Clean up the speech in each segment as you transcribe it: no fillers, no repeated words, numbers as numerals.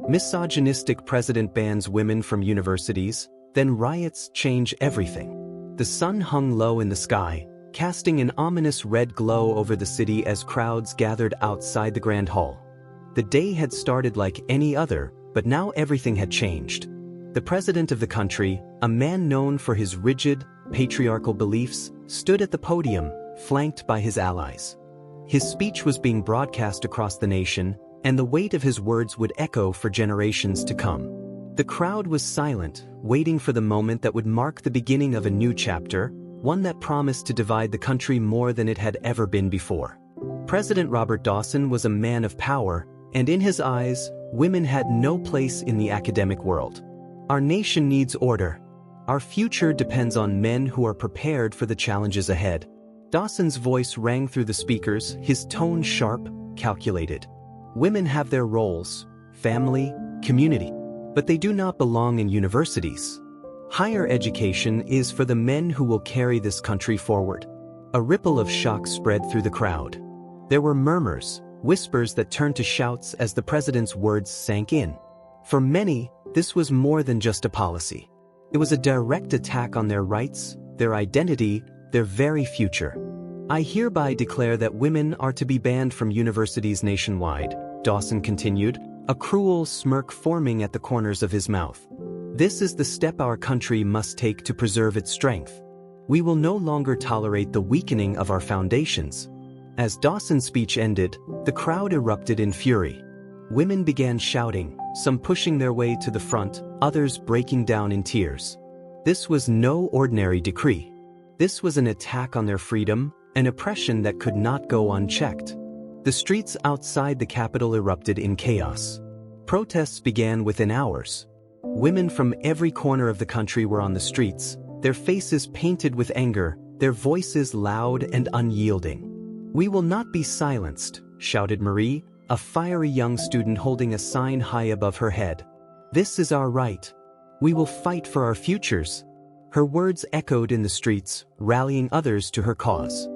Misogynistic president bans women from universities, then riots change everything. The sun hung low in the sky, casting an ominous red glow over the city as crowds gathered outside the Grand Hall. The day had started like any other, but now everything had changed. The president of the country, a man known for his rigid, patriarchal beliefs, stood at the podium, flanked by his allies. His speech was being broadcast across the nation, and the weight of his words would echo for generations to come. The crowd was silent, waiting for the moment that would mark the beginning of a new chapter, one that promised to divide the country more than it had ever been before. President Robert Dawson was a man of power, and in his eyes, women had no place in the academic world. Our nation needs order. Our future depends on men who are prepared for the challenges ahead. Dawson's voice rang through the speakers, his tone sharp, calculated. Women have their roles, family, community, but they do not belong in universities. Higher education is for the men who will carry this country forward. A ripple of shock spread through the crowd. There were murmurs, whispers that turned to shouts as the president's words sank in. For many, this was more than just a policy. It was a direct attack on their rights, their identity, their very future. I hereby declare that women are to be banned from universities nationwide, Dawson continued, a cruel smirk forming at the corners of his mouth. This is the step our country must take to preserve its strength. We will no longer tolerate the weakening of our foundations. As Dawson's speech ended, the crowd erupted in fury. Women began shouting, some pushing their way to the front, others breaking down in tears. This was no ordinary decree. This was an attack on their freedom, an oppression that could not go unchecked. The streets outside the Capitol erupted in chaos. Protests began within hours. Women from every corner of the country were on the streets, their faces painted with anger, their voices loud and unyielding. "We will not be silenced," shouted Marie, a fiery young student holding a sign high above her head. "This is our right. We will fight for our futures." Her words echoed in the streets, rallying others to her cause.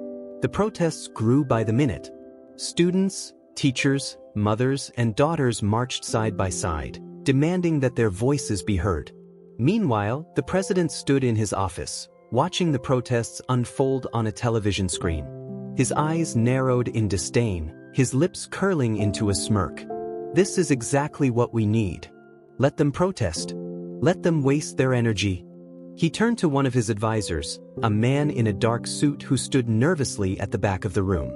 The protests grew by the minute. Students, teachers, mothers, and daughters marched side by side, demanding that their voices be heard. Meanwhile, the president stood in his office, watching the protests unfold on a television screen. His eyes narrowed in disdain, his lips curling into a smirk. "This is exactly what we need. Let them protest. Let them waste their energy." He turned to one of his advisors, a man in a dark suit who stood nervously at the back of the room.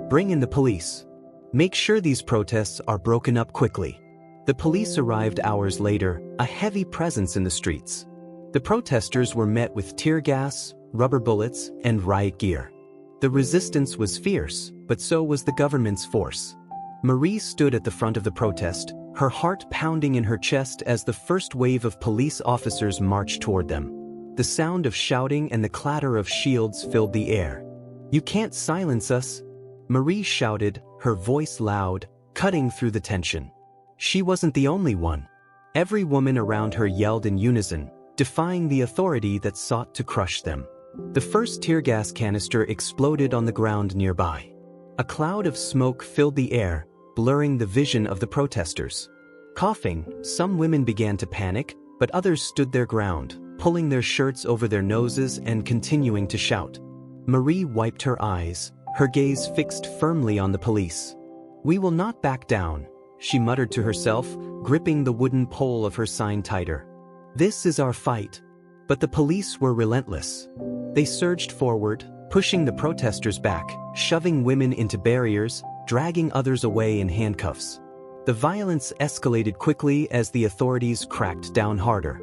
"Bring in the police. Make sure these protests are broken up quickly." The police arrived hours later, a heavy presence in the streets. The protesters were met with tear gas, rubber bullets, and riot gear. The resistance was fierce, but so was the government's force. Marie stood at the front of the protest, her heart pounding in her chest as the first wave of police officers marched toward them. The sound of shouting and the clatter of shields filled the air. "You can't silence us," Marie shouted, her voice loud, cutting through the tension. She wasn't the only one. Every woman around her yelled in unison, defying the authority that sought to crush them. The first tear gas canister exploded on the ground nearby. A cloud of smoke filled the air, blurring the vision of the protesters. Coughing, some women began to panic, but others stood their ground, pulling their shirts over their noses and continuing to shout. Marie wiped her eyes, her gaze fixed firmly on the police. "We will not back down," she muttered to herself, gripping the wooden pole of her sign tighter. "This is our fight." But the police were relentless. They surged forward, pushing the protesters back, shoving women into barriers, dragging others away in handcuffs. The violence escalated quickly as the authorities cracked down harder.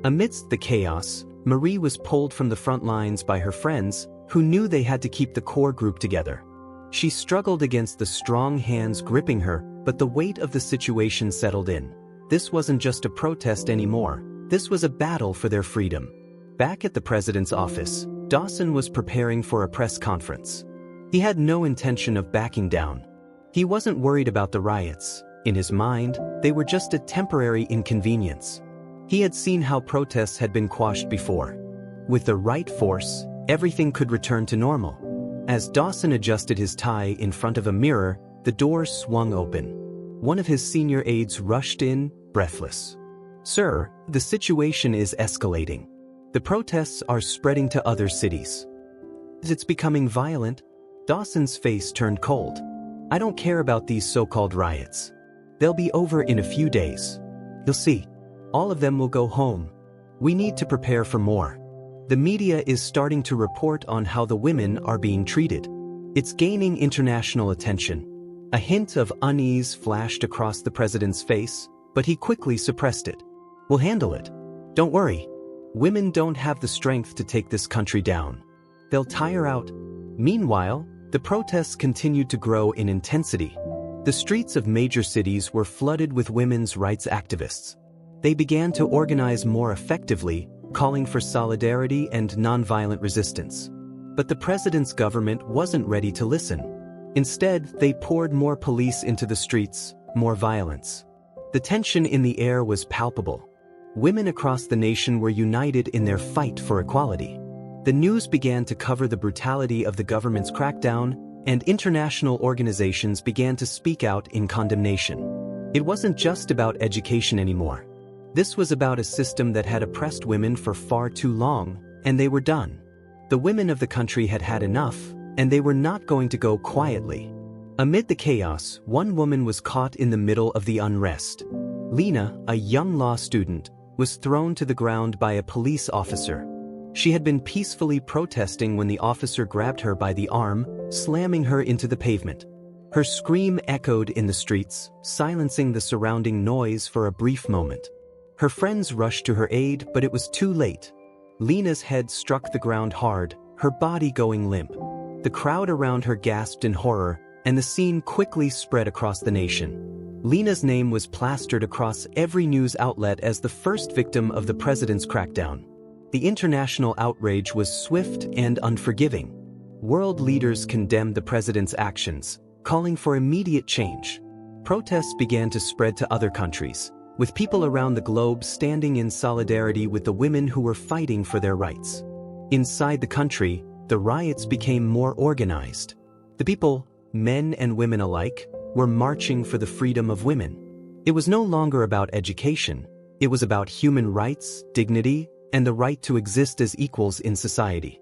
Amidst the chaos, Marie was pulled from the front lines by her friends, who knew they had to keep the core group together. She struggled against the strong hands gripping her, but the weight of the situation settled in. This wasn't just a protest anymore. This was a battle for their freedom. Back at the president's office, Dawson was preparing for a press conference. He had no intention of backing down. He wasn't worried about the riots. In his mind, they were just a temporary inconvenience. He had seen how protests had been quashed before. With the right force, everything could return to normal. As Dawson adjusted his tie in front of a mirror, the door swung open. One of his senior aides rushed in, breathless. "Sir, the situation is escalating. The protests are spreading to other cities. It's becoming violent." Dawson's face turned cold. "I don't care about these so-called riots. They'll be over in a few days. You'll see. All of them will go home. We need to prepare for more. The media is starting to report on how the women are being treated. It's gaining international attention." A hint of unease flashed across the president's face, but he quickly suppressed it. "We'll handle it. Don't worry. Women don't have the strength to take this country down. They'll tire out." Meanwhile, the protests continued to grow in intensity. The streets of major cities were flooded with women's rights activists. They began to organize more effectively, calling for solidarity and nonviolent resistance. But the president's government wasn't ready to listen. Instead, they poured more police into the streets, more violence. The tension in the air was palpable. Women across the nation were united in their fight for equality. The news began to cover the brutality of the government's crackdown, and international organizations began to speak out in condemnation. It wasn't just about education anymore. This was about a system that had oppressed women for far too long, and they were done. The women of the country had had enough, and they were not going to go quietly. Amid the chaos, one woman was caught in the middle of the unrest. Lena, a young law student, was thrown to the ground by a police officer. She had been peacefully protesting when the officer grabbed her by the arm, slamming her into the pavement. Her scream echoed in the streets, silencing the surrounding noise for a brief moment. Her friends rushed to her aid, but it was too late. Lena's head struck the ground hard, her body going limp. The crowd around her gasped in horror, and the scene quickly spread across the nation. Lena's name was plastered across every news outlet as the first victim of the president's crackdown. The international outrage was swift and unforgiving. World leaders condemned the president's actions, calling for immediate change. Protests began to spread to other countries, with people around the globe standing in solidarity with the women who were fighting for their rights. Inside the country, the riots became more organized. The people, men and women alike, were marching for the freedom of women. It was no longer about education. It was about human rights, dignity, and the right to exist as equals in society.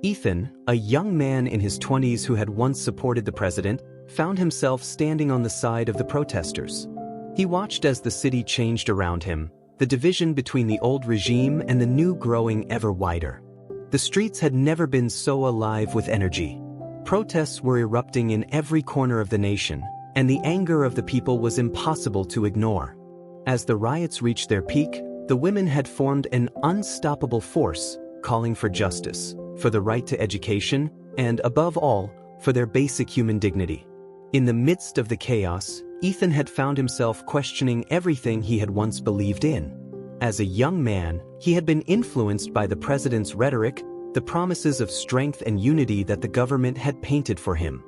Ethan, a young man in his 20s who had once supported the president, found himself standing on the side of the protesters. He watched as the city changed around him, the division between the old regime and the new growing ever wider. The streets had never been so alive with energy. Protests were erupting in every corner of the nation, and the anger of the people was impossible to ignore. As the riots reached their peak, the women had formed an unstoppable force, calling for justice, for the right to education, and above all, for their basic human dignity. In the midst of the chaos, Ethan had found himself questioning everything he had once believed in. As a young man, he had been influenced by the president's rhetoric, the promises of strength and unity that the government had painted for him.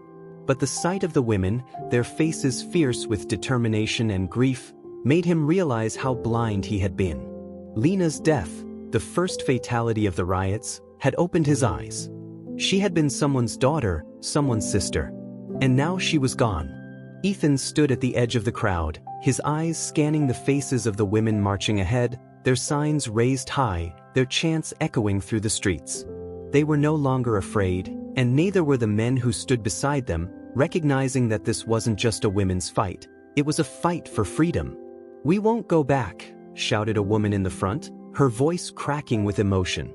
But the sight of the women, their faces fierce with determination and grief, made him realize how blind he had been. Lena's death, the first fatality of the riots, had opened his eyes. She had been someone's daughter, someone's sister. And now she was gone. Ethan stood at the edge of the crowd, his eyes scanning the faces of the women marching ahead, their signs raised high, their chants echoing through the streets. They were no longer afraid, and neither were the men who stood beside them, recognizing that this wasn't just a women's fight, it was a fight for freedom. "We won't go back," shouted a woman in the front, her voice cracking with emotion.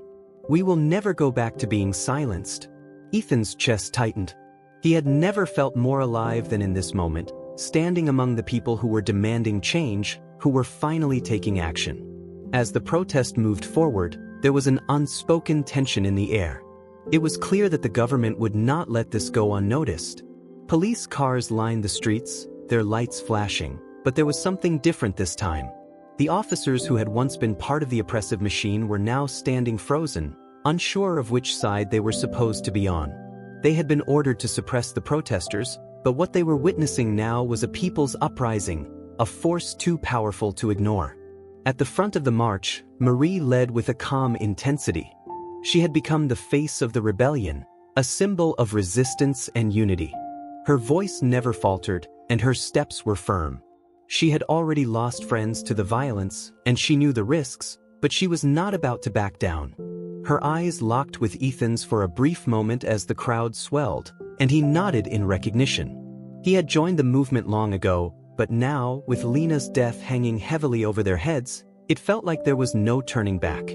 "We will never go back to being silenced." Ethan's chest tightened. He had never felt more alive than in this moment, standing among the people who were demanding change, who were finally taking action. As the protest moved forward, there was an unspoken tension in the air. It was clear that the government would not let this go unnoticed. Police cars lined the streets, their lights flashing, but there was something different this time. The officers who had once been part of the oppressive machine were now standing frozen, unsure of which side they were supposed to be on. They had been ordered to suppress the protesters, but what they were witnessing now was a people's uprising, a force too powerful to ignore. At the front of the march, Marie led with a calm intensity. She had become the face of the rebellion, a symbol of resistance and unity. Her voice never faltered, and her steps were firm. She had already lost friends to the violence, and she knew the risks, but she was not about to back down. Her eyes locked with Ethan's for a brief moment as the crowd swelled, and he nodded in recognition. He had joined the movement long ago, but now, with Lena's death hanging heavily over their heads, it felt like there was no turning back.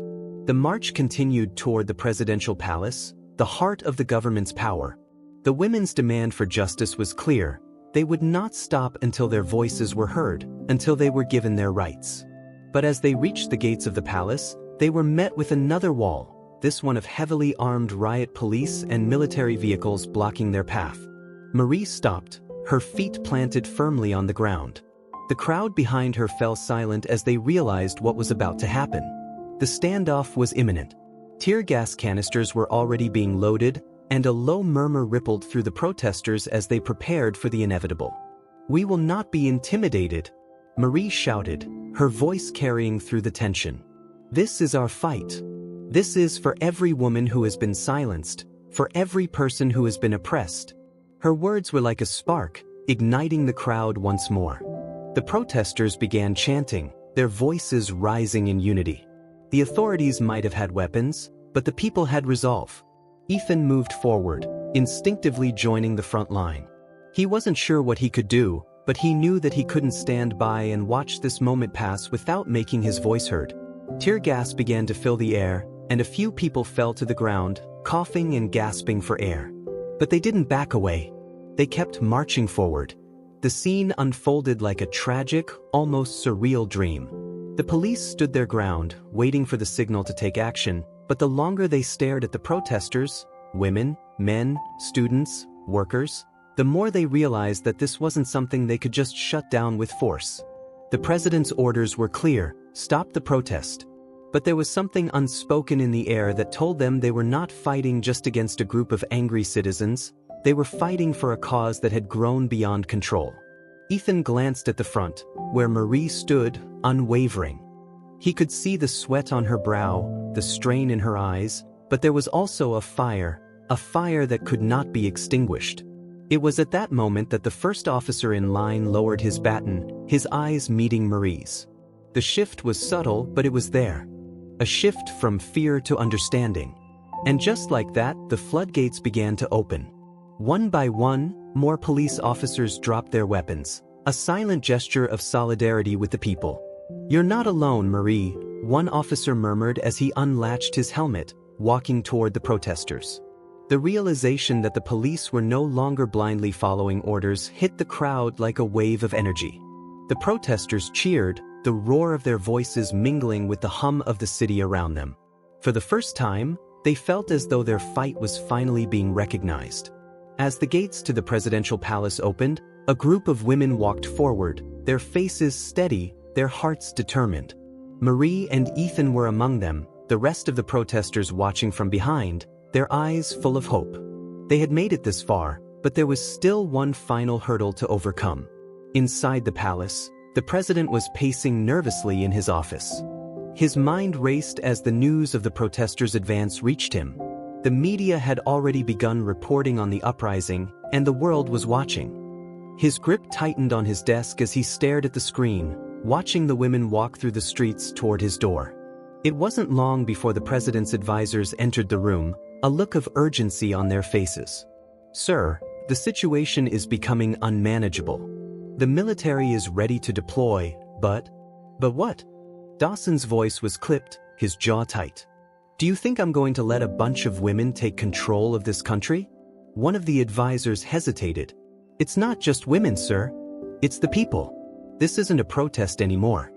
The march continued toward the presidential palace, the heart of the government's power. The women's demand for justice was clear. They would not stop until their voices were heard, until they were given their rights. But as they reached the gates of the palace, they were met with another wall, this one of heavily armed riot police and military vehicles blocking their path. Marie stopped, her feet planted firmly on the ground. The crowd behind her fell silent as they realized what was about to happen. The standoff was imminent. Tear gas canisters were already being loaded, and a low murmur rippled through the protesters as they prepared for the inevitable. "We will not be intimidated," Marie shouted, her voice carrying through the tension. "This is our fight. This is for every woman who has been silenced, for every person who has been oppressed." Her words were like a spark, igniting the crowd once more. The protesters began chanting, their voices rising in unity. The authorities might have had weapons, but the people had resolve. Ethan moved forward, instinctively joining the front line. He wasn't sure what he could do, but he knew that he couldn't stand by and watch this moment pass without making his voice heard. Tear gas began to fill the air, and a few people fell to the ground, coughing and gasping for air. But they didn't back away. They kept marching forward. The scene unfolded like a tragic, almost surreal dream. The police stood their ground, waiting for the signal to take action, but the longer they stared at the protesters, women, men, students, workers, the more they realized that this wasn't something they could just shut down with force. The president's orders were clear: stop the protest. But there was something unspoken in the air that told them they were not fighting just against a group of angry citizens. They were fighting for a cause that had grown beyond control. Ethan glanced at the front, where Marie stood, unwavering. He could see the sweat on her brow, the strain in her eyes, but there was also a fire that could not be extinguished. It was at that moment that the first officer in line lowered his baton, his eyes meeting Marie's. The shift was subtle, but it was there. A shift from fear to understanding. And just like that, the floodgates began to open. One by one, more police officers dropped their weapons, a silent gesture of solidarity with the people. "You're not alone, Marie," one officer murmured as he unlatched his helmet, walking toward the protesters. The realization that the police were no longer blindly following orders hit the crowd like a wave of energy. The protesters cheered, the roar of their voices mingling with the hum of the city around them. For the first time, they felt as though their fight was finally being recognized. As the gates to the presidential palace opened, a group of women walked forward, their faces steady, their hearts determined. Marie and Ethan were among them, the rest of the protesters watching from behind, their eyes full of hope. They had made it this far, but there was still one final hurdle to overcome. Inside the palace, the president was pacing nervously in his office. His mind raced as the news of the protesters' advance reached him. The media had already begun reporting on the uprising, and the world was watching. His grip tightened on his desk as he stared at the screen, watching the women walk through the streets toward his door. It wasn't long before the president's advisors entered the room, a look of urgency on their faces. "Sir, the situation is becoming unmanageable. The military is ready to deploy, but what?" Dawson's voice was clipped, his jaw tight. "Do you think I'm going to let a bunch of women take control of this country?" One of the advisors hesitated. "It's not just women, sir. It's the people. This isn't a protest anymore.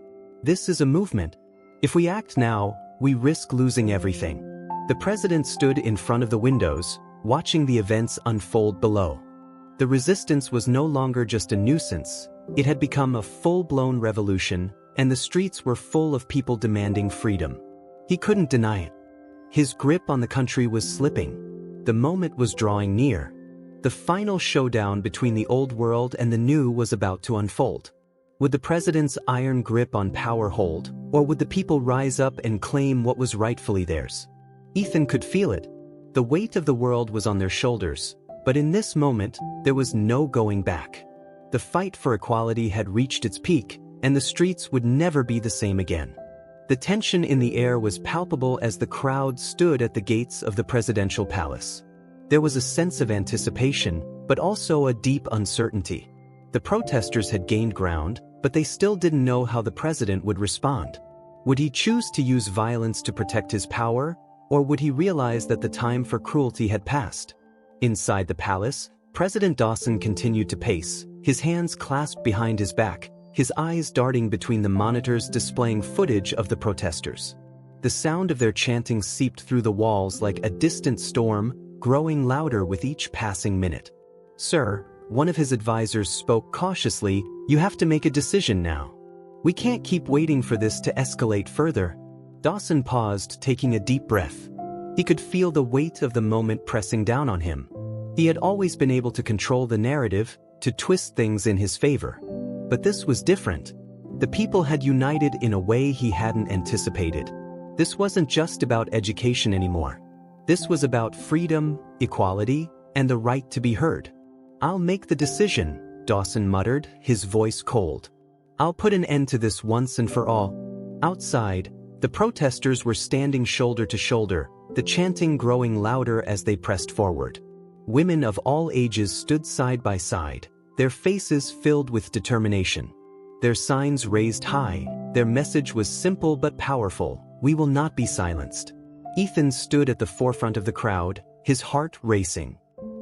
This is a movement. If we act now, we risk losing everything." The president stood in front of the windows, watching the events unfold below. The resistance was no longer just a nuisance. It had become a full-blown revolution, and the streets were full of people demanding freedom. He couldn't deny it. His grip on the country was slipping. The moment was drawing near. The final showdown between the old world and the new was about to unfold. Would the president's iron grip on power hold, or would the people rise up and claim what was rightfully theirs? Ethan could feel it. The weight of the world was on their shoulders, but in this moment, there was no going back. The fight for equality had reached its peak, and the streets would never be the same again. The tension in the air was palpable as the crowd stood at the gates of the presidential palace. There was a sense of anticipation, but also a deep uncertainty. The protesters had gained ground, but they still didn't know how the president would respond. Would he choose to use violence to protect his power, or would he realize that the time for cruelty had passed? Inside the palace, President Dawson continued to pace, his hands clasped behind his back, his eyes darting between the monitors displaying footage of the protesters. The sound of their chanting seeped through the walls like a distant storm, growing louder with each passing minute. "Sir," one of his advisors spoke cautiously, "you have to make a decision now. We can't keep waiting for this to escalate further." Dawson paused, taking a deep breath. He could feel the weight of the moment pressing down on him. He had always been able to control the narrative, to twist things in his favor. But this was different. The people had united in a way he hadn't anticipated. This wasn't just about education anymore. This was about freedom, equality, and the right to be heard. "I'll make the decision," Dawson muttered, his voice cold. "I'll put an end to this once and for all." Outside, the protesters were standing shoulder to shoulder, the chanting growing louder as they pressed forward. Women of all ages stood side by side, their faces filled with determination. Their signs raised high, their message was simple but powerful: "We will not be silenced." Ethan stood at the forefront of the crowd, his heart racing.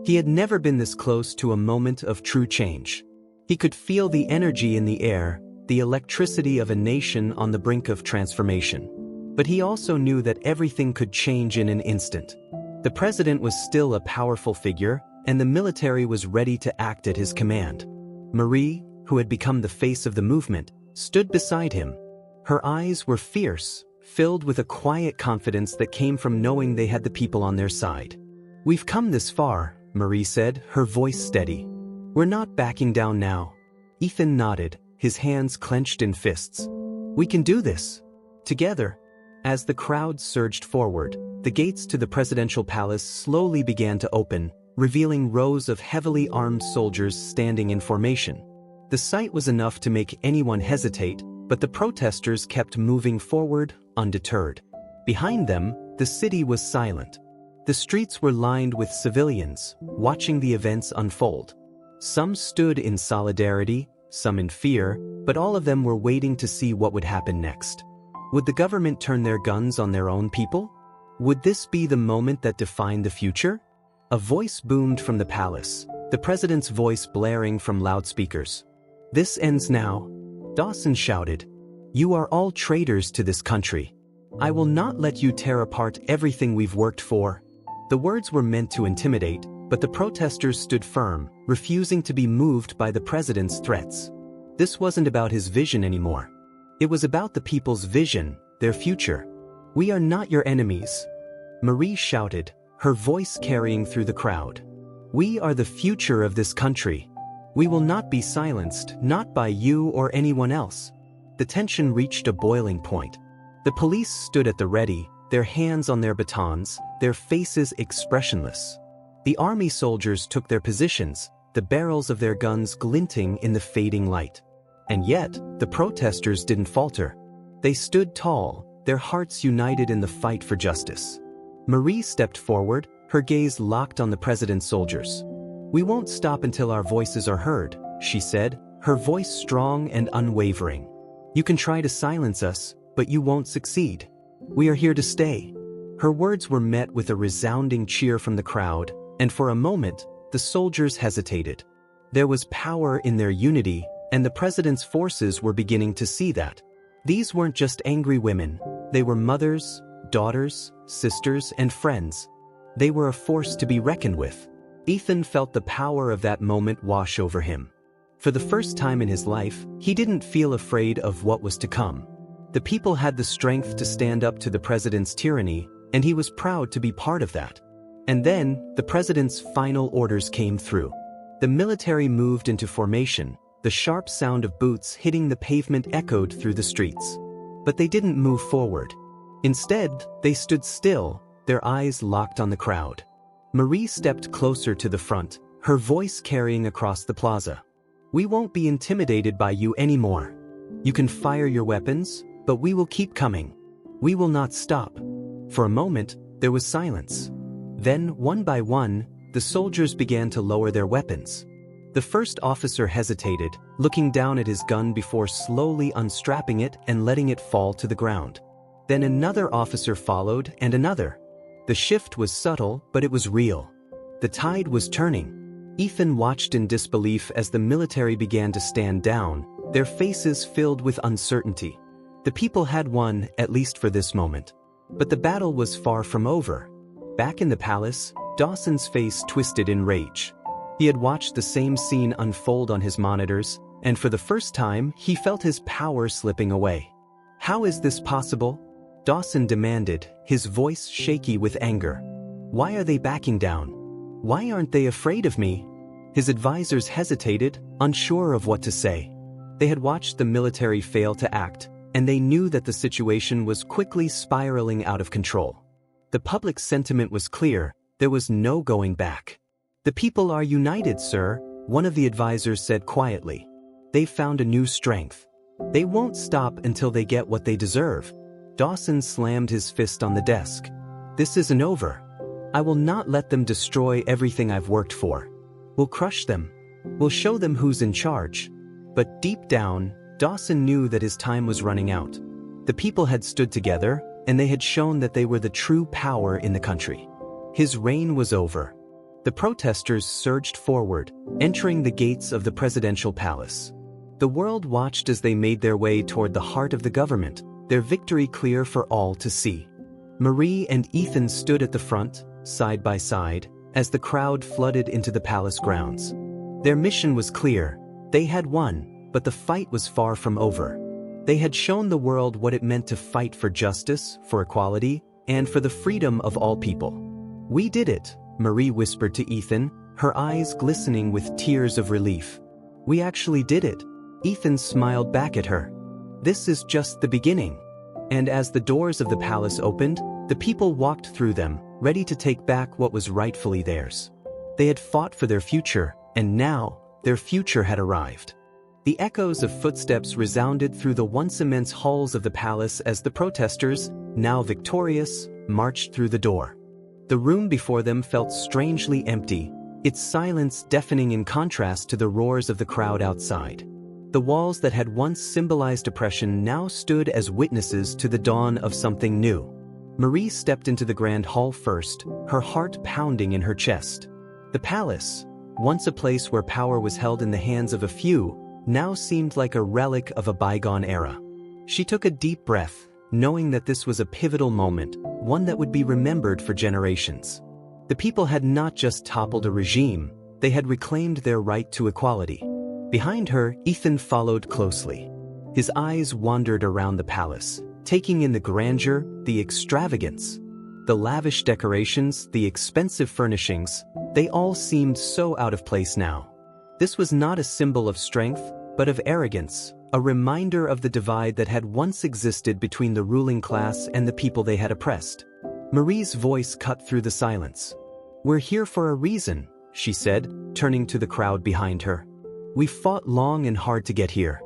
He had never been this close to a moment of true change. He could feel the energy in the air, the electricity of a nation on the brink of transformation. But he also knew that everything could change in an instant. The president was still a powerful figure, and the military was ready to act at his command. Marie, who had become the face of the movement, stood beside him. Her eyes were fierce, filled with a quiet confidence that came from knowing they had the people on their side. "We've come this far," Marie said, her voice steady. "We're not backing down now." Ethan nodded, his hands clenched in fists. "We can do this. Together." As the crowd surged forward, the gates to the presidential palace slowly began to open, revealing rows of heavily armed soldiers standing in formation. The sight was enough to make anyone hesitate, but the protesters kept moving forward, undeterred. Behind them, the city was silent. The streets were lined with civilians, watching the events unfold. Some stood in solidarity, some in fear, but all of them were waiting to see what would happen next. Would the government turn their guns on their own people? Would this be the moment that defined the future? A voice boomed from the palace, the president's voice blaring from loudspeakers. "This ends now," Dawson shouted. "You are all traitors to this country. I will not let you tear apart everything we've worked for." The words were meant to intimidate, but the protesters stood firm, refusing to be moved by the president's threats. This wasn't about his vision anymore. It was about the people's vision, their future. "We are not your enemies," Marie shouted, her voice carrying through the crowd. "We are the future of this country. We will not be silenced, not by you or anyone else." The tension reached a boiling point. The police stood at the ready, their hands on their batons, their faces expressionless. The army soldiers took their positions, the barrels of their guns glinting in the fading light. And yet, the protesters didn't falter. They stood tall, their hearts united in the fight for justice. Marie stepped forward, her gaze locked on the president's soldiers. "We won't stop until our voices are heard," she said, her voice strong and unwavering. "You can try to silence us, but you won't succeed. We are here to stay." Her words were met with a resounding cheer from the crowd, and for a moment, the soldiers hesitated. There was power in their unity, and the president's forces were beginning to see that. These weren't just angry women, they were mothers, daughters, sisters, and friends. They were a force to be reckoned with. Ethan felt the power of that moment wash over him. For the first time in his life, he didn't feel afraid of what was to come. The people had the strength to stand up to the president's tyranny, and he was proud to be part of that. And then, the president's final orders came through. The military moved into formation, the sharp sound of boots hitting the pavement echoed through the streets. But they didn't move forward. Instead, they stood still, their eyes locked on the crowd. Marie stepped closer to the front, her voice carrying across the plaza. We won't be intimidated by you anymore. You can fire your weapons, but we will keep coming. We will not stop." For a moment, there was silence. Then, one by one, the soldiers began to lower their weapons. The first officer hesitated, looking down at his gun before slowly unstrapping it and letting it fall to the ground. Then another officer followed, and another. The shift was subtle, but it was real. The tide was turning. Ethan watched in disbelief as the military began to stand down, their faces filled with uncertainty. The people had won, at least for this moment. But the battle was far from over. Back in the palace, Dawson's face twisted in rage. He had watched the same scene unfold on his monitors, and for the first time, he felt his power slipping away. "How is this possible?" Dawson demanded, his voice shaky with anger. "Why are they backing down? Why aren't they afraid of me?" His advisors hesitated, unsure of what to say. They had watched the military fail to act, and they knew that the situation was quickly spiraling out of control. The public sentiment was clear, there was no going back. "The people are united, sir," one of the advisors said quietly. "They've found a new strength. They won't stop until they get what they deserve." Dawson slammed his fist on the desk. "This isn't over. I will not let them destroy everything I've worked for. We'll crush them. We'll show them who's in charge." But deep down, Dawson knew that his time was running out. The people had stood together, and they had shown that they were the true power in the country. His reign was over. The protesters surged forward, entering the gates of the presidential palace. The world watched as they made their way toward the heart of the government, their victory clear for all to see. Marie and Ethan stood at the front, side by side, as the crowd flooded into the palace grounds. Their mission was clear. They had won, but the fight was far from over. They had shown the world what it meant to fight for justice, for equality, and for the freedom of all people. "We did it," Marie whispered to Ethan, her eyes glistening with tears of relief. "We actually did it." Ethan smiled back at her. "This is just the beginning." And as the doors of the palace opened, the people walked through them, ready to take back what was rightfully theirs. They had fought for their future, and now, their future had arrived. The echoes of footsteps resounded through the once immense halls of the palace as the protesters, now victorious, marched through the door. The room before them felt strangely empty, its silence deafening in contrast to the roars of the crowd outside. The walls that had once symbolized oppression now stood as witnesses to the dawn of something new. Marie stepped into the grand hall first, her heart pounding in her chest. The palace, once a place where power was held in the hands of a few, now seemed like a relic of a bygone era. She took a deep breath, knowing that this was a pivotal moment, one that would be remembered for generations. The people had not just toppled a regime, they had reclaimed their right to equality. Behind her, Ethan followed closely. His eyes wandered around the palace, taking in the grandeur, the extravagance. The lavish decorations, the expensive furnishings, they all seemed so out of place now. This was not a symbol of strength, but of arrogance, a reminder of the divide that had once existed between the ruling class and the people they had oppressed. Marie's voice cut through the silence. "We're here for a reason," she said, turning to the crowd behind her. "We fought long and hard to get here.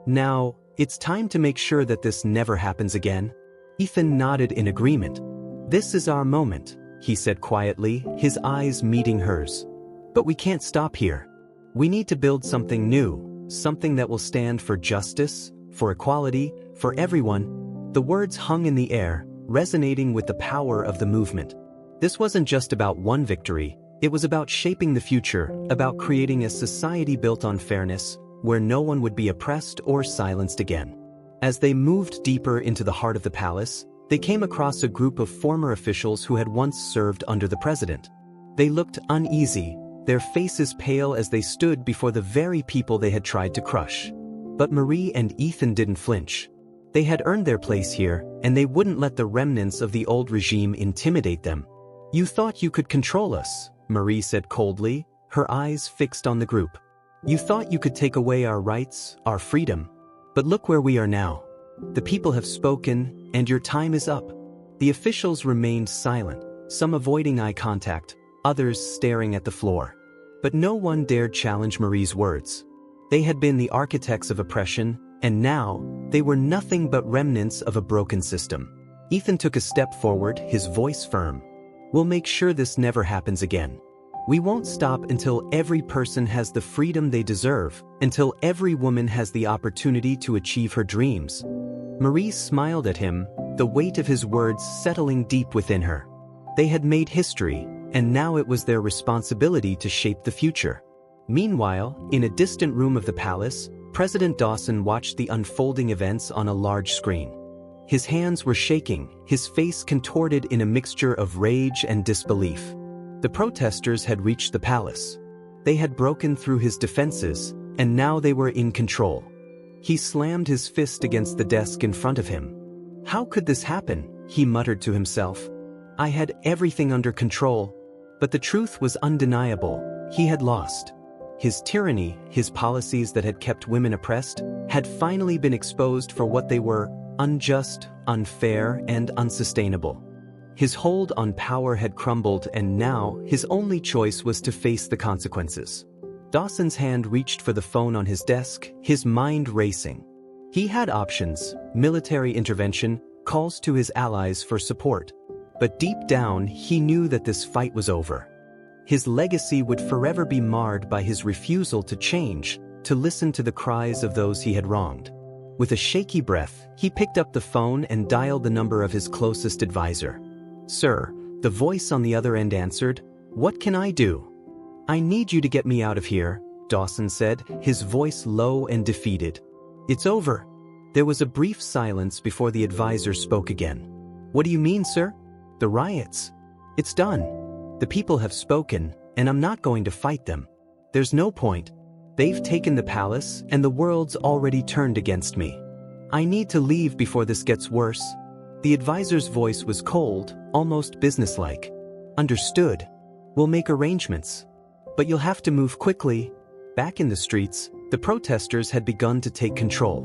Now, it's time to make sure that this never happens again." Ethan nodded in agreement. "This is our moment," he said quietly, his eyes meeting hers. "But we can't stop here. We need to build something new, something that will stand for justice, for equality, for everyone." The words hung in the air, resonating with the power of the movement. This wasn't just about one victory, it was about shaping the future, about creating a society built on fairness, where no one would be oppressed or silenced again. As they moved deeper into the heart of the palace, they came across a group of former officials who had once served under the president. They looked uneasy, their faces pale as they stood before the very people they had tried to crush. But Marie and Ethan didn't flinch. They had earned their place here, and they wouldn't let the remnants of the old regime intimidate them. "You thought you could control us," Marie said coldly, her eyes fixed on the group. "You thought you could take away our rights, our freedom. But look where we are now. The people have spoken, and your time is up." The officials remained silent, some avoiding eye contact, others staring at the floor. But no one dared challenge Marie's words. They had been the architects of oppression, and now, they were nothing but remnants of a broken system. Ethan took a step forward, his voice firm. "We'll make sure this never happens again. We won't stop until every person has the freedom they deserve, until every woman has the opportunity to achieve her dreams." Marie smiled at him, the weight of his words settling deep within her. They had made history, and now it was their responsibility to shape the future. Meanwhile, in a distant room of the palace, President Dawson watched the unfolding events on a large screen. His hands were shaking, his face contorted in a mixture of rage and disbelief. The protesters had reached the palace. They had broken through his defenses, and now they were in control. He slammed his fist against the desk in front of him. "How could this happen?" he muttered to himself. "I had everything under control." But the truth was undeniable. He had lost. His tyranny, his policies that had kept women oppressed, had finally been exposed for what they were: unjust, unfair, and unsustainable. His hold on power had crumbled, and now his only choice was to face the consequences. Dawson's hand reached for the phone on his desk, his mind racing. He had options: military intervention, calls to his allies for support. But deep down, he knew that this fight was over. His legacy would forever be marred by his refusal to change, to listen to the cries of those he had wronged. With a shaky breath, he picked up the phone and dialed the number of his closest advisor. "Sir," the voice on the other end answered. "What can I do?" "I need you to get me out of here," Dawson said, his voice low and defeated. "It's over." There was a brief silence before the advisor spoke again. "What do you mean, sir?" "The riots. It's done. The people have spoken, and I'm not going to fight them. There's no point. They've taken the palace, and the world's already turned against me. I need to leave before this gets worse." The advisor's voice was cold, almost businesslike. "Understood. We'll make arrangements. But you'll have to move quickly." Back in the streets, the protesters had begun to take control.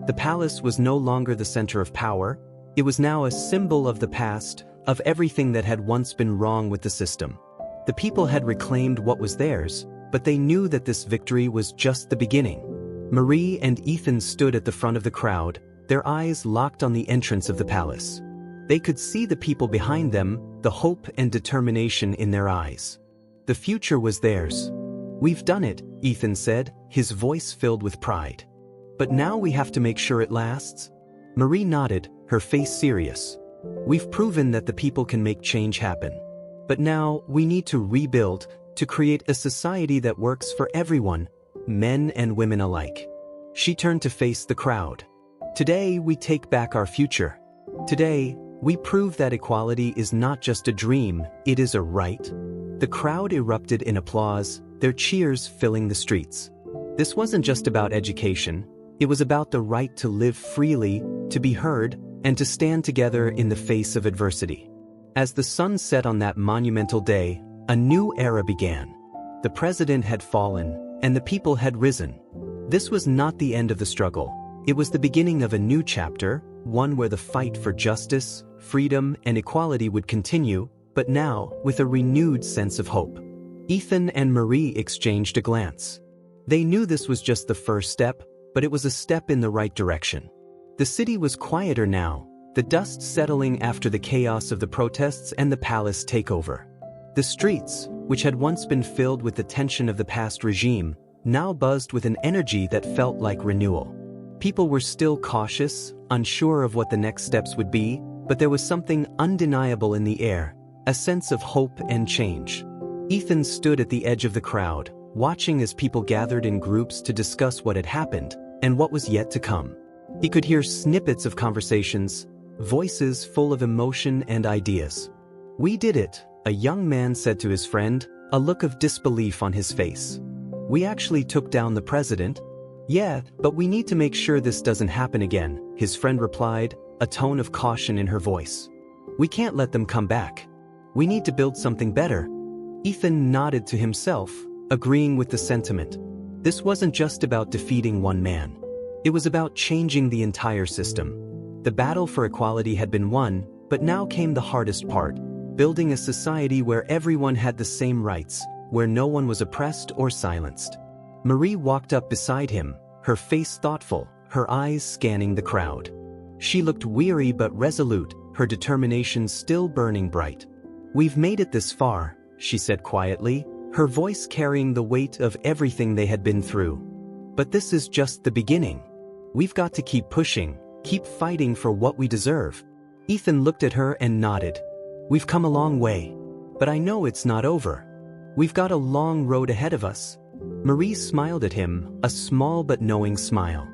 The palace was no longer the center of power. It was now a symbol of the past, of everything that had once been wrong with the system. The people had reclaimed what was theirs, but they knew that this victory was just the beginning. Marie and Ethan stood at the front of the crowd, their eyes locked on the entrance of the palace. They could see the people behind them, the hope and determination in their eyes. The future was theirs. "We've done it," Ethan said, his voice filled with pride. "But now we have to make sure it lasts." Marie nodded, her face serious. "We've proven that the people can make change happen. But now, we need to rebuild, to create a society that works for everyone, men and women alike." She turned to face the crowd. "Today, we take back our future. Today, we prove that equality is not just a dream, it is a right." The crowd erupted in applause, their cheers filling the streets. This wasn't just about education, it was about the right to live freely, to be heard, and to stand together in the face of adversity. As the sun set on that monumental day, a new era began. The president had fallen, and the people had risen. This was not the end of the struggle. It was the beginning of a new chapter, one where the fight for justice, freedom, and equality would continue, but now with a renewed sense of hope. Ethan and Marie exchanged a glance. They knew this was just the first step, but it was a step in the right direction. The city was quieter now, the dust settling after the chaos of the protests and the palace takeover. The streets, which had once been filled with the tension of the past regime, now buzzed with an energy that felt like renewal. People were still cautious, unsure of what the next steps would be, but there was something undeniable in the air, a sense of hope and change. Ethan stood at the edge of the crowd, watching as people gathered in groups to discuss what had happened and what was yet to come. He could hear snippets of conversations, voices full of emotion and ideas. "We did it," a young man said to his friend, a look of disbelief on his face. "We actually took down the president." "Yeah, but we need to make sure this doesn't happen again," his friend replied, a tone of caution in her voice. "We can't let them come back. We need to build something better." Ethan nodded to himself, agreeing with the sentiment. This wasn't just about defeating one man. It was about changing the entire system. The battle for equality had been won, but now came the hardest part: building a society where everyone had the same rights, where no one was oppressed or silenced. Marie walked up beside him, her face thoughtful, her eyes scanning the crowd. She looked weary but resolute, her determination still burning bright. "We've made it this far," she said quietly, her voice carrying the weight of everything they had been through. "But this is just the beginning. We've got to keep pushing, keep fighting for what we deserve." Ethan looked at her and nodded. "We've come a long way. But I know it's not over. We've got a long road ahead of us." Marie smiled at him, a small but knowing smile.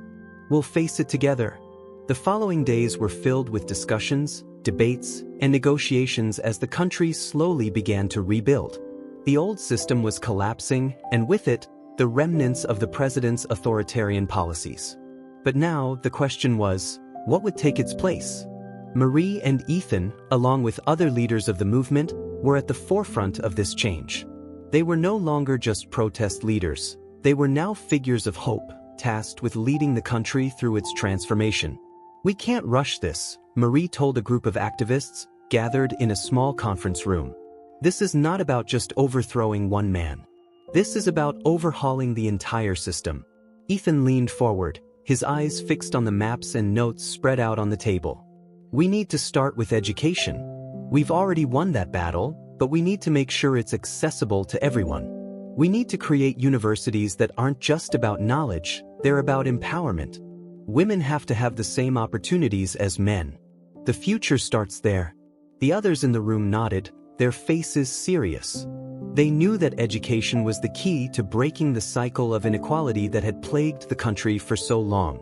"We'll face it together." The following days were filled with discussions, debates, and negotiations as the country slowly began to rebuild. The old system was collapsing, and with it, the remnants of the president's authoritarian policies. But now, the question was, what would take its place? Marie and Ethan, along with other leaders of the movement, were at the forefront of this change. They were no longer just protest leaders. They were now figures of hope, tasked with leading the country through its transformation. "We can't rush this," Marie told a group of activists, gathered in a small conference room. "This is not about just overthrowing one man. This is about overhauling the entire system." Ethan leaned forward, his eyes fixed on the maps and notes spread out on the table. "We need to start with education. We've already won that battle, but we need to make sure it's accessible to everyone. We need to create universities that aren't just about knowledge, they're about empowerment. Women have to have the same opportunities as men. The future starts there." The others in the room nodded, their faces serious. They knew that education was the key to breaking the cycle of inequality that had plagued the country for so long.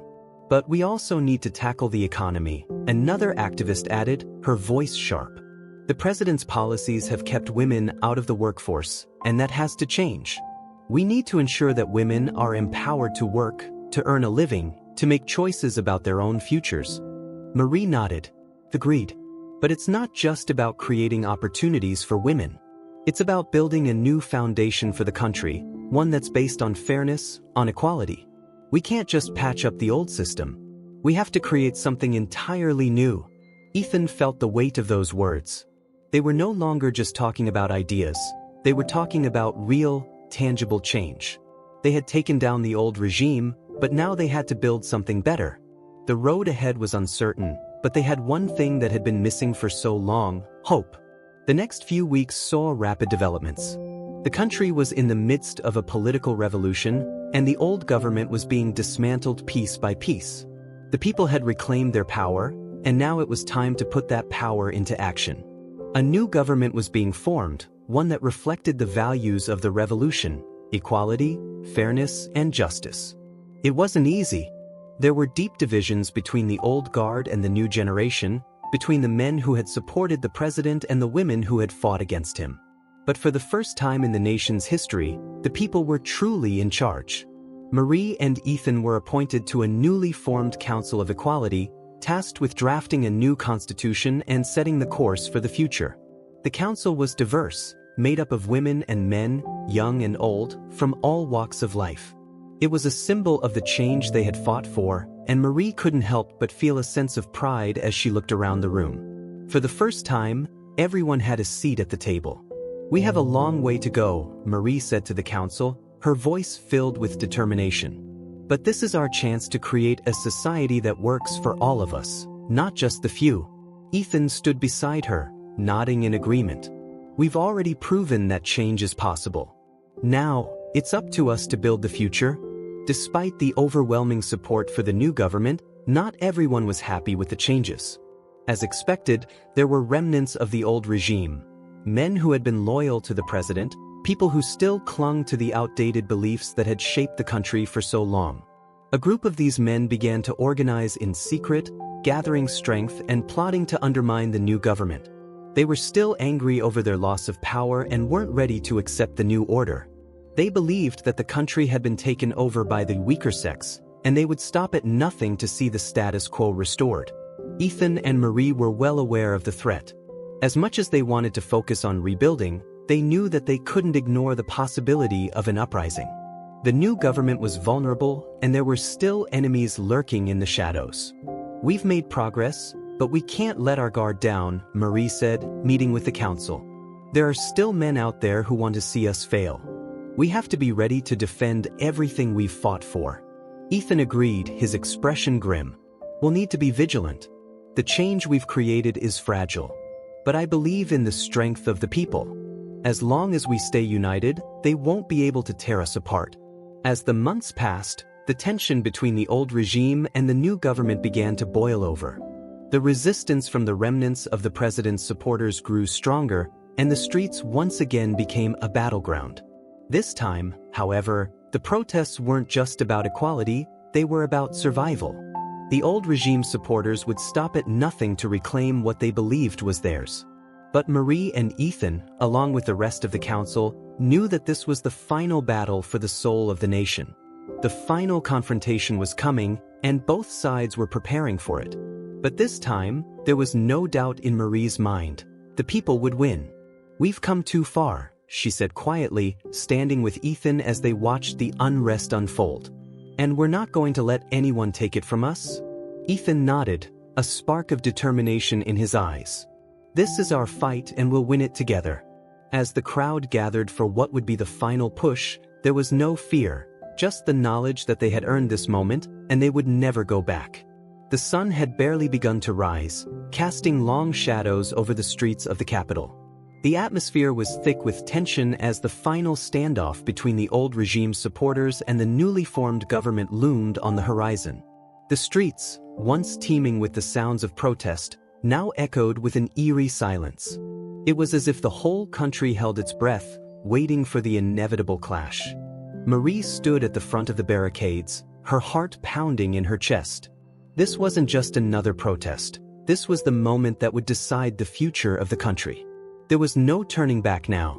"But we also need to tackle the economy," another activist added, her voice sharp. "The president's policies have kept women out of the workforce, and that has to change. We need to ensure that women are empowered to work, to earn a living, to make choices about their own futures." Marie nodded. "Agreed. But it's not just about creating opportunities for women. It's about building a new foundation for the country, one that's based on fairness, on equality. We can't just patch up the old system. We have to create something entirely new." Ethan felt the weight of those words. They were no longer just talking about ideas. They were talking about real, tangible change. They had taken down the old regime, but now they had to build something better. The road ahead was uncertain, but they had one thing that had been missing for so long: hope. The next few weeks saw rapid developments. The country was in the midst of a political revolution, and the old government was being dismantled piece by piece. The people had reclaimed their power, and now it was time to put that power into action. A new government was being formed, one that reflected the values of the revolution: equality, fairness, and justice. It wasn't easy. There were deep divisions between the old guard and the new generation, between the men who had supported the president and the women who had fought against him. But for the first time in the nation's history, the people were truly in charge. Marie and Ethan were appointed to a newly formed Council of Equality, tasked with drafting a new constitution and setting the course for the future. The council was diverse, made up of women and men, young and old, from all walks of life. It was a symbol of the change they had fought for, and Marie couldn't help but feel a sense of pride as she looked around the room. For the first time, everyone had a seat at the table. "We have a long way to go," Marie said to the council, her voice filled with determination. "But this is our chance to create a society that works for all of us, not just the few." Ethan stood beside her, nodding in agreement. "We've already proven that change is possible. Now, it's up to us to build the future." Despite the overwhelming support for the new government, not everyone was happy with the changes. As expected, there were remnants of the old regime. Men who had been loyal to the president, people who still clung to the outdated beliefs that had shaped the country for so long. A group of these men began to organize in secret, gathering strength and plotting to undermine the new government. They were still angry over their loss of power and weren't ready to accept the new order. They believed that the country had been taken over by the weaker sex, and they would stop at nothing to see the status quo restored. Ethan and Marie were well aware of the threat. As much as they wanted to focus on rebuilding, they knew that they couldn't ignore the possibility of an uprising. The new government was vulnerable, and there were still enemies lurking in the shadows. "We've made progress, but we can't let our guard down," Marie said, meeting with the council. "There are still men out there who want to see us fail. We have to be ready to defend everything we've fought for." Ethan agreed, his expression grim. "We'll need to be vigilant. The change we've created is fragile. But I believe in the strength of the people. As long as we stay united, they won't be able to tear us apart." As the months passed, the tension between the old regime and the new government began to boil over. The resistance from the remnants of the president's supporters grew stronger, and the streets once again became a battleground. This time, however, the protests weren't just about equality, they were about survival. The old regime supporters would stop at nothing to reclaim what they believed was theirs. But Marie and Ethan, along with the rest of the council, knew that this was the final battle for the soul of the nation. The final confrontation was coming, and both sides were preparing for it. But this time, there was no doubt in Marie's mind. The people would win. "We've come too far," she said quietly, standing with Ethan as they watched the unrest unfold. "And we're not going to let anyone take it from us?" Ethan nodded, a spark of determination in his eyes. "This is our fight and we'll win it together." As the crowd gathered for what would be the final push, there was no fear, just the knowledge that they had earned this moment and they would never go back. The sun had barely begun to rise, casting long shadows over the streets of the capital. The atmosphere was thick with tension as the final standoff between the old regime's supporters and the newly formed government loomed on the horizon. The streets, once teeming with the sounds of protest, now echoed with an eerie silence. It was as if the whole country held its breath, waiting for the inevitable clash. Marie stood at the front of the barricades, her heart pounding in her chest. This wasn't just another protest. This was the moment that would decide the future of the country. There was no turning back now.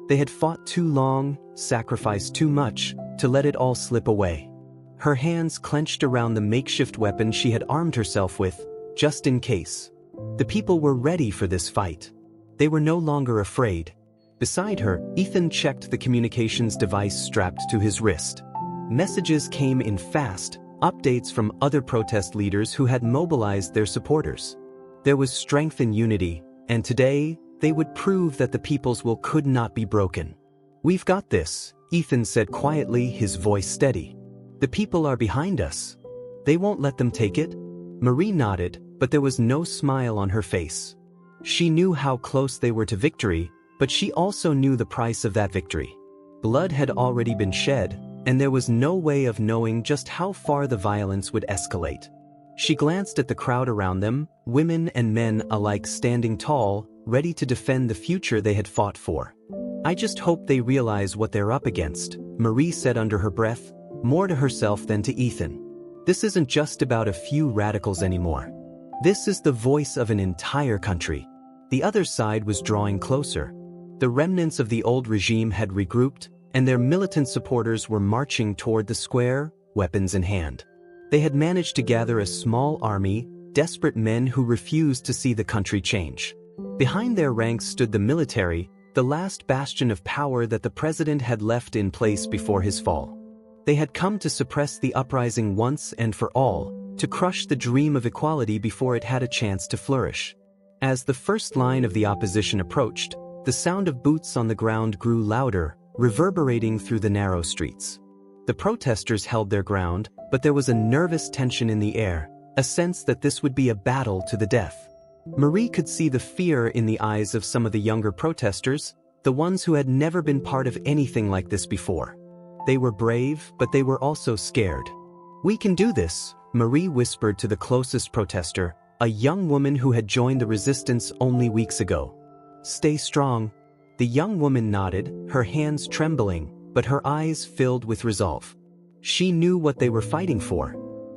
They had fought too long, sacrificed too much, to let it all slip away. Her hands clenched around the makeshift weapon she had armed herself with, just in case. The people were ready for this fight. They were no longer afraid. Beside her, Ethan checked the communications device strapped to his wrist. Messages came in fast, updates from other protest leaders who had mobilized their supporters. There was strength in unity, and today, they would prove that the people's will could not be broken. "We've got this," Ethan said quietly, his voice steady. "The people are behind us. They won't let them take it." Marie nodded, but there was no smile on her face. She knew how close they were to victory, but she also knew the price of that victory. Blood had already been shed, and there was no way of knowing just how far the violence would escalate. She glanced at the crowd around them, women and men alike standing tall, ready to defend the future they had fought for. "I just hope they realize what they're up against," Marie said under her breath, more to herself than to Ethan. "This isn't just about a few radicals anymore. This is the voice of an entire country." The other side was drawing closer. The remnants of the old regime had regrouped, and their militant supporters were marching toward the square, weapons in hand. They had managed to gather a small army, desperate men who refused to see the country change. Behind their ranks stood the military, the last bastion of power that the president had left in place before his fall. They had come to suppress the uprising once and for all, to crush the dream of equality before it had a chance to flourish. As the first line of the opposition approached, the sound of boots on the ground grew louder, reverberating through the narrow streets. The protesters held their ground, but there was a nervous tension in the air, a sense that this would be a battle to the death. Marie could see the fear in the eyes of some of the younger protesters, the ones who had never been part of anything like this before. They were brave, but they were also scared. "We can do this," Marie whispered to the closest protester, a young woman who had joined the resistance only weeks ago. "Stay strong." The young woman nodded, her hands trembling, but her eyes filled with resolve. She knew what they were fighting for.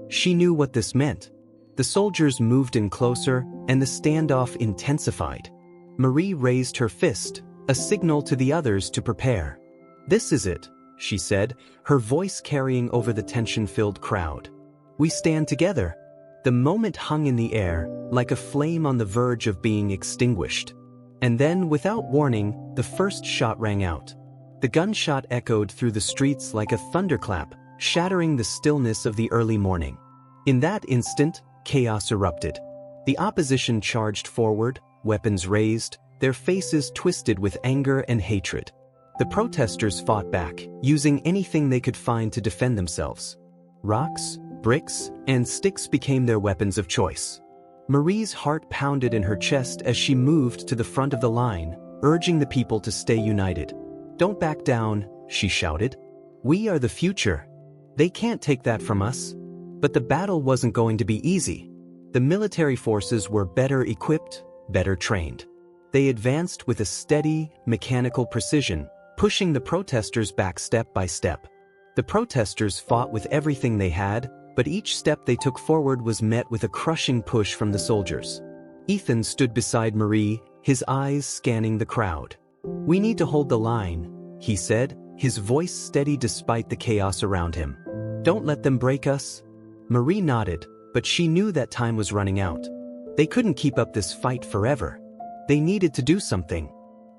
She knew what this meant. The soldiers moved in closer, and the standoff intensified. Marie raised her fist, a signal to the others to prepare. "This is it," she said, her voice carrying over the tension-filled crowd. "We stand together." The moment hung in the air, like a flame on the verge of being extinguished. And then, without warning, the first shot rang out. The gunshot echoed through the streets like a thunderclap, shattering the stillness of the early morning. In that instant, chaos erupted. The opposition charged forward, weapons raised, their faces twisted with anger and hatred. The protesters fought back, using anything they could find to defend themselves. Rocks, bricks, and sticks became their weapons of choice. Marie's heart pounded in her chest as she moved to the front of the line, urging the people to stay united. "Don't back down," she shouted. "We are the future. They can't take that from us." But the battle wasn't going to be easy. The military forces were better equipped, better trained. They advanced with a steady, mechanical precision, pushing the protesters back step by step. The protesters fought with everything they had, but each step they took forward was met with a crushing push from the soldiers. Ethan stood beside Marie, his eyes scanning the crowd. "We need to hold the line," he said, his voice steady despite the chaos around him. "Don't let them break us." Marie nodded, but she knew that time was running out. They couldn't keep up this fight forever. They needed to do something.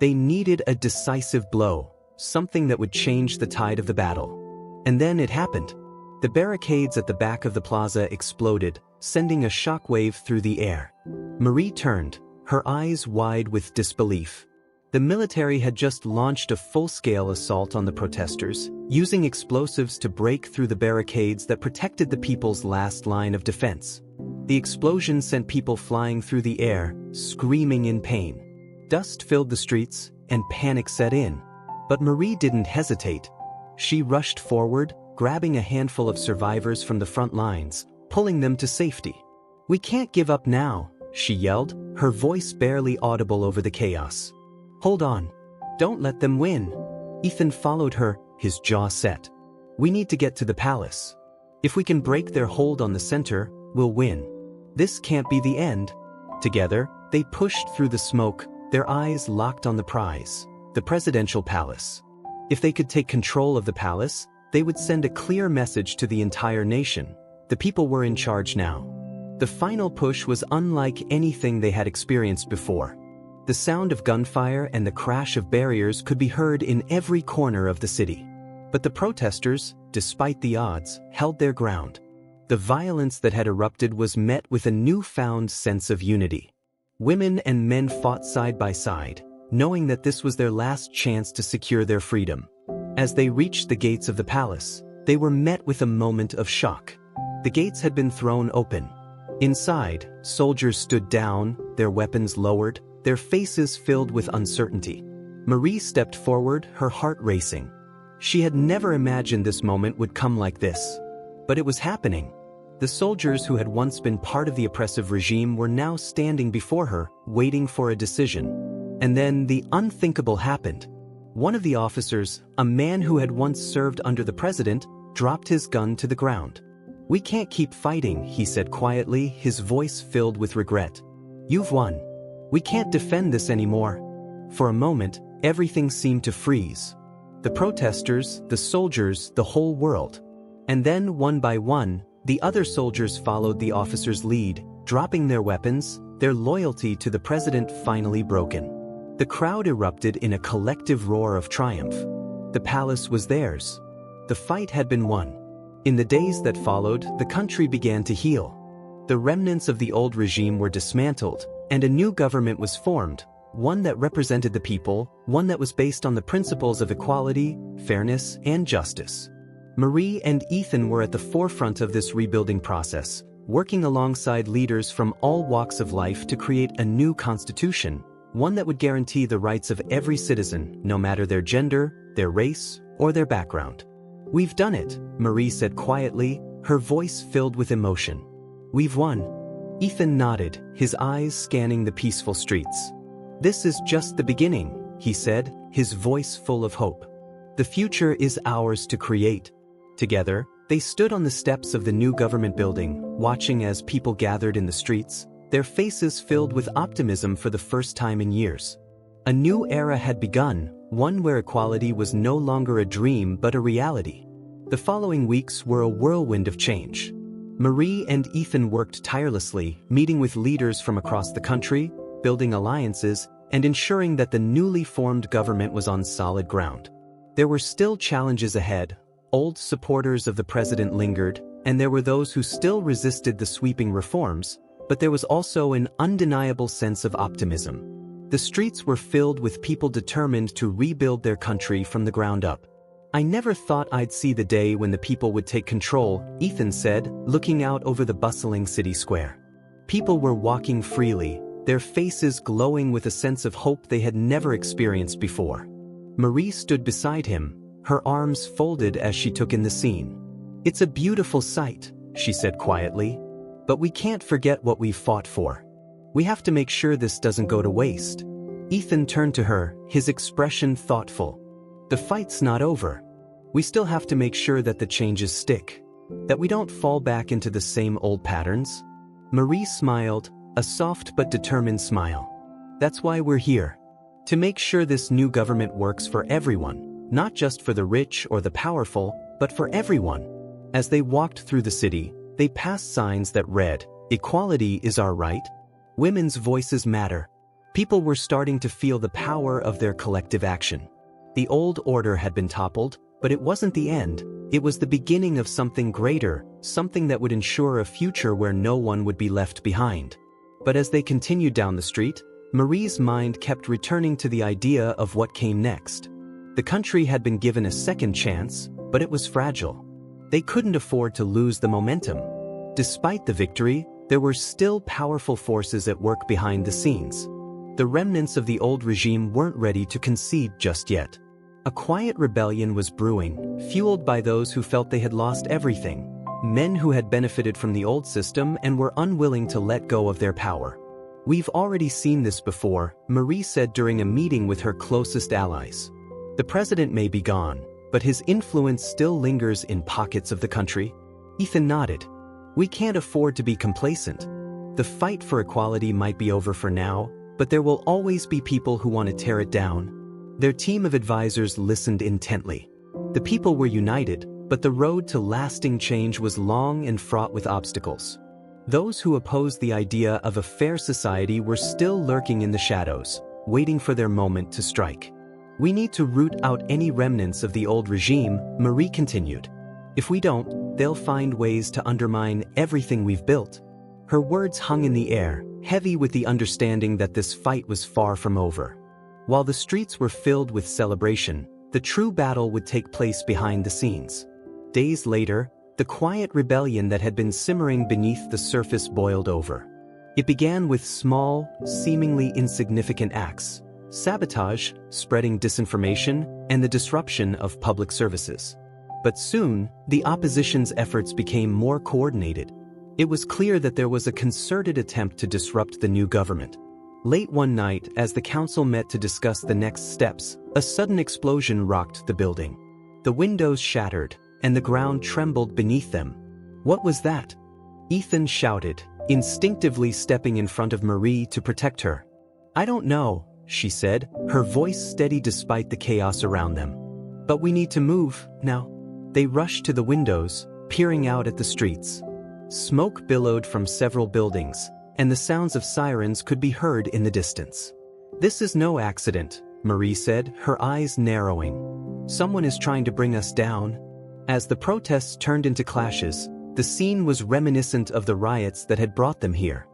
They needed a decisive blow, something that would change the tide of the battle. And then it happened. The barricades at the back of the plaza exploded, sending a shockwave through the air. Marie turned, her eyes wide with disbelief. The military had just launched a full-scale assault on the protesters, using explosives to break through the barricades that protected the people's last line of defense. The explosion sent people flying through the air, screaming in pain. Dust filled the streets, and panic set in. But Marie didn't hesitate. She rushed forward, grabbing a handful of survivors from the front lines, pulling them to safety. "We can't give up now," she yelled, her voice barely audible over the chaos. "Hold on. Don't let them win." Ethan followed her, his jaw set. "We need to get to the palace. If we can break their hold on the center, we'll win. This can't be the end." Together, they pushed through the smoke, their eyes locked on the prize, the presidential palace. If they could take control of the palace, they would send a clear message to the entire nation. The people were in charge now. The final push was unlike anything they had experienced before. The sound of gunfire and the crash of barriers could be heard in every corner of the city. But the protesters, despite the odds, held their ground. The violence that had erupted was met with a newfound sense of unity. Women and men fought side by side, knowing that this was their last chance to secure their freedom. As they reached the gates of the palace, they were met with a moment of shock. The gates had been thrown open. Inside, soldiers stood down, their weapons lowered, their faces filled with uncertainty. Marie stepped forward, her heart racing. She had never imagined this moment would come like this. But it was happening. The soldiers who had once been part of the oppressive regime were now standing before her, waiting for a decision. And then the unthinkable happened. One of the officers, a man who had once served under the president, dropped his gun to the ground. "We can't keep fighting," he said quietly, his voice filled with regret. "You've won. We can't defend this anymore." For a moment, everything seemed to freeze. The protesters, the soldiers, the whole world. And then, one by one, the other soldiers followed the officer's lead, dropping their weapons, their loyalty to the president finally broken. The crowd erupted in a collective roar of triumph. The palace was theirs. The fight had been won. In the days that followed, the country began to heal. The remnants of the old regime were dismantled, and a new government was formed, one that represented the people, one that was based on the principles of equality, fairness, and justice. Marie and Ethan were at the forefront of this rebuilding process, working alongside leaders from all walks of life to create a new constitution, one that would guarantee the rights of every citizen, no matter their gender, their race, or their background. "We've done it," Marie said quietly, her voice filled with emotion. "We've won." Ethan nodded, his eyes scanning the peaceful streets. "This is just the beginning," he said, his voice full of hope. "The future is ours to create." Together, they stood on the steps of the new government building, watching as people gathered in the streets, their faces filled with optimism for the first time in years. A new era had begun, one where equality was no longer a dream but a reality. The following weeks were a whirlwind of change. Marie and Ethan worked tirelessly, meeting with leaders from across the country, building alliances, and ensuring that the newly formed government was on solid ground. There were still challenges ahead. Old supporters of the president lingered, and there were those who still resisted the sweeping reforms, but there was also an undeniable sense of optimism. The streets were filled with people determined to rebuild their country from the ground up. "I never thought I'd see the day when the people would take control," Ethan said, looking out over the bustling city square. People were walking freely, their faces glowing with a sense of hope they had never experienced before. Marie stood beside him, her arms folded as she took in the scene. "It's a beautiful sight," she said quietly. "But we can't forget what we've fought for. We have to make sure this doesn't go to waste." Ethan turned to her, his expression thoughtful. "The fight's not over. We still have to make sure that the changes stick, that we don't fall back into the same old patterns." Marie smiled, a soft but determined smile. "That's why we're here. To make sure this new government works for everyone, not just for the rich or the powerful, but for everyone." As they walked through the city, they passed signs that read, "Equality is our right. Women's voices matter." People were starting to feel the power of their collective action. The old order had been toppled, but it wasn't the end. It was the beginning of something greater, something that would ensure a future where no one would be left behind. But as they continued down the street, Marie's mind kept returning to the idea of what came next. The country had been given a second chance, but it was fragile. They couldn't afford to lose the momentum. Despite the victory, there were still powerful forces at work behind the scenes. The remnants of the old regime weren't ready to concede just yet. A quiet rebellion was brewing, fueled by those who felt they had lost everything, men who had benefited from the old system and were unwilling to let go of their power. "We've already seen this before," Marie said during a meeting with her closest allies. "The president may be gone, but his influence still lingers in pockets of the country." Ethan nodded. "We can't afford to be complacent. The fight for equality might be over for now, but there will always be people who want to tear it down." Their team of advisors listened intently. The people were united, but the road to lasting change was long and fraught with obstacles. Those who opposed the idea of a fair society were still lurking in the shadows, waiting for their moment to strike. "We need to root out any remnants of the old regime," Marie continued. "If we don't, they'll find ways to undermine everything we've built." Her words hung in the air, heavy with the understanding that this fight was far from over. While the streets were filled with celebration, the true battle would take place behind the scenes. Days later, the quiet rebellion that had been simmering beneath the surface boiled over. It began with small, seemingly insignificant acts: sabotage, spreading disinformation, and the disruption of public services. But soon, the opposition's efforts became more coordinated. It was clear that there was a concerted attempt to disrupt the new government. Late one night, as the council met to discuss the next steps, a sudden explosion rocked the building. The windows shattered, and the ground trembled beneath them. "What was that?" Ethan shouted, instinctively stepping in front of Marie to protect her. "I don't know," she said, her voice steady despite the chaos around them. "But we need to move, now." They rushed to the windows, peering out at the streets. Smoke billowed from several buildings, and the sounds of sirens could be heard in the distance. "This is no accident," Marie said, her eyes narrowing. "Someone is trying to bring us down." As the protests turned into clashes, the scene was reminiscent of the riots that had brought them here.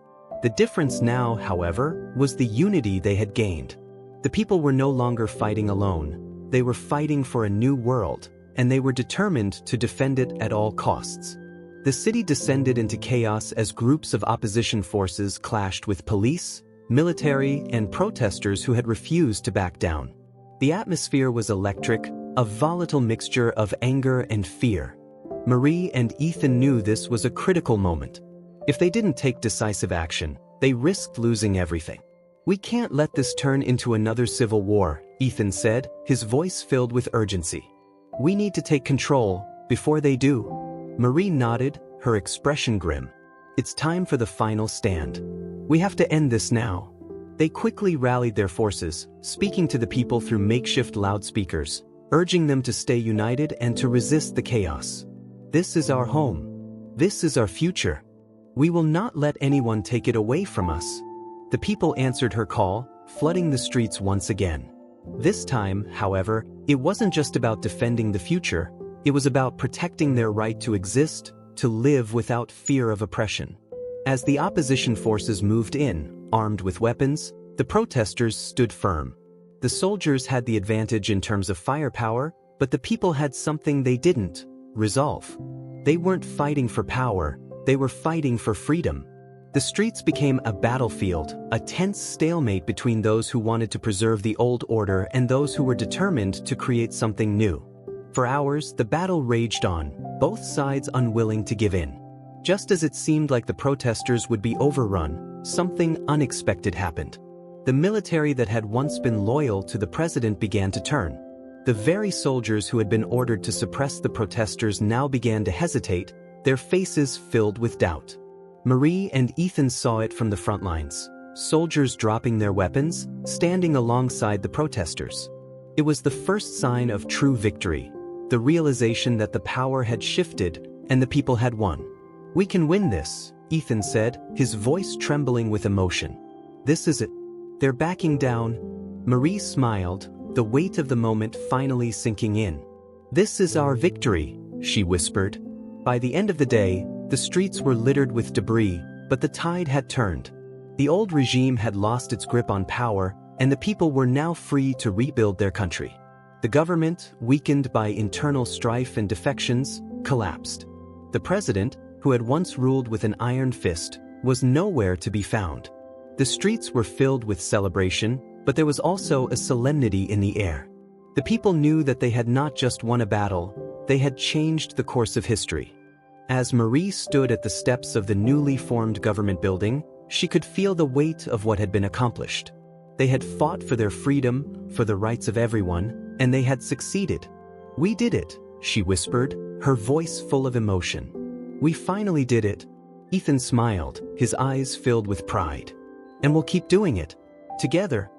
The difference now, however, was the unity they had gained. The people were no longer fighting alone. They were fighting for a new world, and they were determined to defend it at all costs. The city descended into chaos as groups of opposition forces clashed with police, military, and protesters who had refused to back down. The atmosphere was electric, a volatile mixture of anger and fear. Marie and Ethan knew this was a critical moment. If they didn't take decisive action, they risked losing everything. "We can't let this turn into another civil war," Ethan said, his voice filled with urgency. "We need to take control before they do." Marie nodded, her expression grim. "It's time for the final stand. We have to end this now." They quickly rallied their forces, speaking to the people through makeshift loudspeakers, urging them to stay united and to resist the chaos. "This is our home. This is our future. We will not let anyone take it away from us." The people answered her call, flooding the streets once again. This time, however, it wasn't just about defending the future. It was about protecting their right to exist, to live without fear of oppression. As the opposition forces moved in, armed with weapons, The protesters stood firm. The soldiers had the advantage in terms of firepower, but the people had something they didn't: resolve. They weren't fighting for power, they were fighting for freedom. The streets became a battlefield, a tense stalemate between those who wanted to preserve the old order and those who were determined to create something new. For hours, the battle raged on, both sides unwilling to give in. Just as it seemed like the protesters would be overrun, something unexpected happened. The military that had once been loyal to the president began to turn. The very soldiers who had been ordered to suppress the protesters now began to hesitate, their faces filled with doubt. Marie and Ethan saw it from the front lines, soldiers dropping their weapons, standing alongside the protesters. It was the first sign of true victory, the realization that the power had shifted and the people had won. "We can win this," Ethan said, his voice trembling with emotion. "This is it. They're backing down." Marie smiled, the weight of the moment finally sinking in. "This is our victory," she whispered. By the end of the day, the streets were littered with debris, but the tide had turned. The old regime had lost its grip on power, and the people were now free to rebuild their country. The government, weakened by internal strife and defections, collapsed. The president, who had once ruled with an iron fist, was nowhere to be found. The streets were filled with celebration, but there was also a solemnity in the air. The people knew that they had not just won a battle, they had changed the course of history. As Marie stood at the steps of the newly formed government building, she could feel the weight of what had been accomplished. They had fought for their freedom, for the rights of everyone, and they had succeeded. "We did it," she whispered, her voice full of emotion. "We finally did it." Ethan smiled, his eyes filled with pride. "And we'll keep doing it. Together."